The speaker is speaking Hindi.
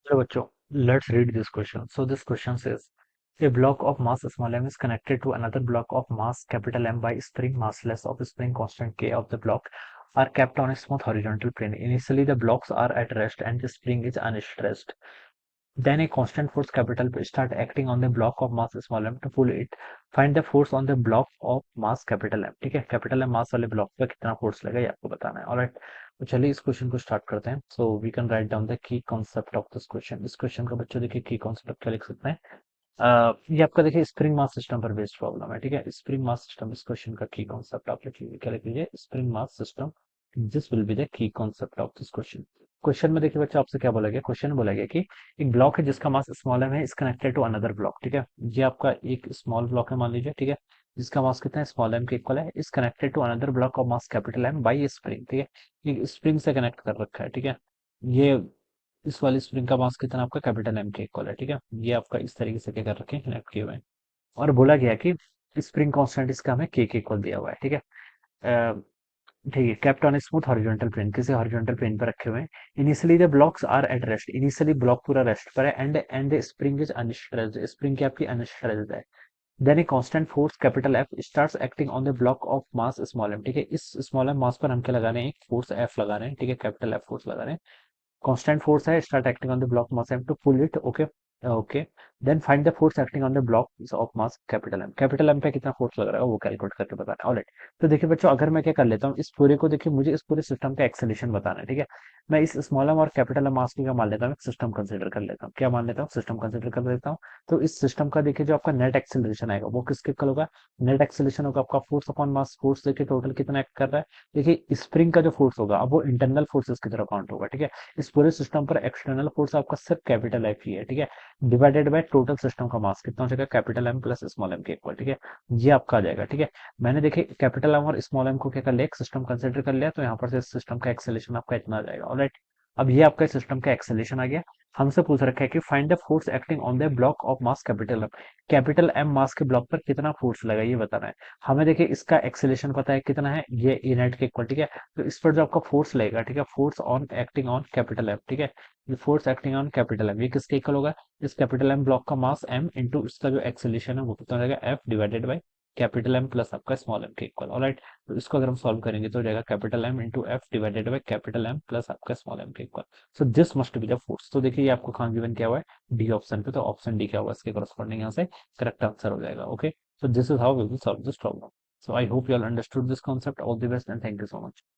Hello, bachcho. Let's read this question. So this question says, a block of mass small m is connected to another block of mass capital M by spring massless of spring constant K of the block are kept on a smooth horizontal plane. Initially, the blocks are at rest and the spring is unstressed. Then a constant force capital P start acting on the block of mass small m to pull it. Find the force on the block of mass capital M. ठीक है, कैपिटल एम मास वाले ब्लॉक पे कितना फोर्स लगेगा ये आपको बताना है. ऑलराइट, तो चलिए इस क्वेश्चन को स्टार्ट करते हैं. So we can write down the key concept of this question. इस क्वेश्चन का बच्चों देखिए की कॉन्सेप्ट क्या लिख सकते हैं. ये आपका देखिए स्प्रिंग मास सिस्टम पर बेस्ड प्रॉब्लम है. ठीक है, स्प्रिंग मास सिस्टम इस क्वेश्चन का की कॉन्सेप्ट आप लिख लीजिए. क्या लिख लीजिए? Spring mass system. This will be the key concept of this question. Question में देखिए बच्चों आपसे क्या बोला गया. क्वेश्चन बोला गया कि एक ब्लॉक है जिसका मास स्मॉल एम है, is connected to another block. ठीक है, ये आपका एक स्मॉल ब्लॉक है मान लीजिए. ठीक है, जिसका मास कितना है? स्मॉल एम के इक्वल है. Is connected to another block of mass capital M by a spring. ठीक है, ये स्प्रिंग से कनेक्ट कर रखा है. ठीक है, ये इस वाली स्प्रिंग का मास कितना आपका कैपिटल एम के इक्वल है. ठीक है, ये आपका इस तरीके से क्या कर रखे हैं, कनेक्ट किए हुए हैं. और बोला गया कि स्प्रिंग कांस्टेंट इसका हमें के इक्वल दिया हुआ है. ठीक है, ठीक है, kept on smooth horizontal plane, किसी हॉरिजॉन्टल प्लेन पर रखे हुए हैं. Initially the blocks are at rest, initially block पूरा रेस्ट पर है. And spring is unstressed, spring की आपकी अनस्ट्रेस्ड है. Then a constant force capital F starts acting on the block of mass small M. ठीक है, इस स्मॉल एम मास पर हम क्या लगा रहे हैं? एक फोर्स एफ लगा रहे हैं. ठीक है, कैपिटल एफ फोर्स लगा रहे हैं. कांस्टेंट फोर्स है, start acting on the block mass M to pull it. Okay, okay. Then find the force acting on the block of mass capital M. Capital M पे कितना फोर्स लग रहा है वो कैलकुलेट करके बताना है. ऑलराइट, तो देखिए बच्चों, अगर मैं क्या कर लेता हूँ, इस पूरे को देखिए, मुझे इस पूरे सिस्टम का एक्सेलेरेशन बताना है. ठीक है, मैं इस स्मॉल एम और कैपिटल एम मास की क्या मान लेता हूँ? सिस्टम कंसिडर कर लेता हूँ. क्या मान लेता हूँ? सिस्टम कंसिडर कर लेता हूँ. तो इस सिस्टम का देखिए जो आपका नेट एक्सेलरेशन आएगा वो किसके इक्वल होगा? नेट एक्सेलरेशन होगा आपका फोर्स अपॉन मास. फोर्स देखिए टोटल कितना एक्ट कर रहा है. देखिए स्प्रिंग का जो फोर्स होगा अब वो इंटरनल फोर्सेस की तरह काउंट होगा. ठीक है, इस पूरे सिस्टम पर एक्सटर्नल फोर्स आपका सिर्फ कैपिटल एफ ही है. ठीक है, डिवाइडेड बाय टोटल सिस्टम का मास कितना हो जाएगा? Capital M plus small M के इक्वल. ठीक है, ये आपका आ जाएगा. ठीक है, मैंने देखिए कैपिटल एम और स्मॉल एम को क्या कर लिया? एक सिस्टम कंसिडर कर लिया, तो यहाँ पर से सिस्टम का एक्सेलेरेशन आपका इतना आ जाएगा. ऑलराइट, अब ये आपका सिस्टम का एक्सेलेरेशन आ गया. हमसे पूछ रखा है कि find the force acting on the block of mass capital M. Capital M mass के ब्लॉक पर कितना फोर्स लगा ये बताना है. हमें देखिए इसका एक्सेलेरेशन पता है कितना है, ये ए नेट के इक्वल. ठीक है, तो इस पर जो आपका फोर्स लगेगा, ठीक है, force on acting on capital M. ठीक है, ये force acting on capital M ये किसके इक्वल होगा? इस कैपिटल एम ब्लॉक का मास एम इंटू इसका जो एक्सेलेरेशन है वो कितना हो जाएगा? F divided by capital M plus आपका स्मॉल एम के इक्वल. ऑलराइट, तो इसको अगर हम सॉल्व करेंगे तो हो जाएगा capital M into F divided by capital M plus आपका स्मॉल एम के equal. So this must be the force. तो देखिए ये आपको कहाँ गिवन किया हुआ है? डी ऑप्शन पे. तो ऑप्शन डी क्या होगा? इसके करस्पॉन्डिंग यहाँ से करेक्ट आंसर हो जाएगा. Okay, so this is how we will solve this problem. So I hope you all understood this concept. All the best and thank you so much.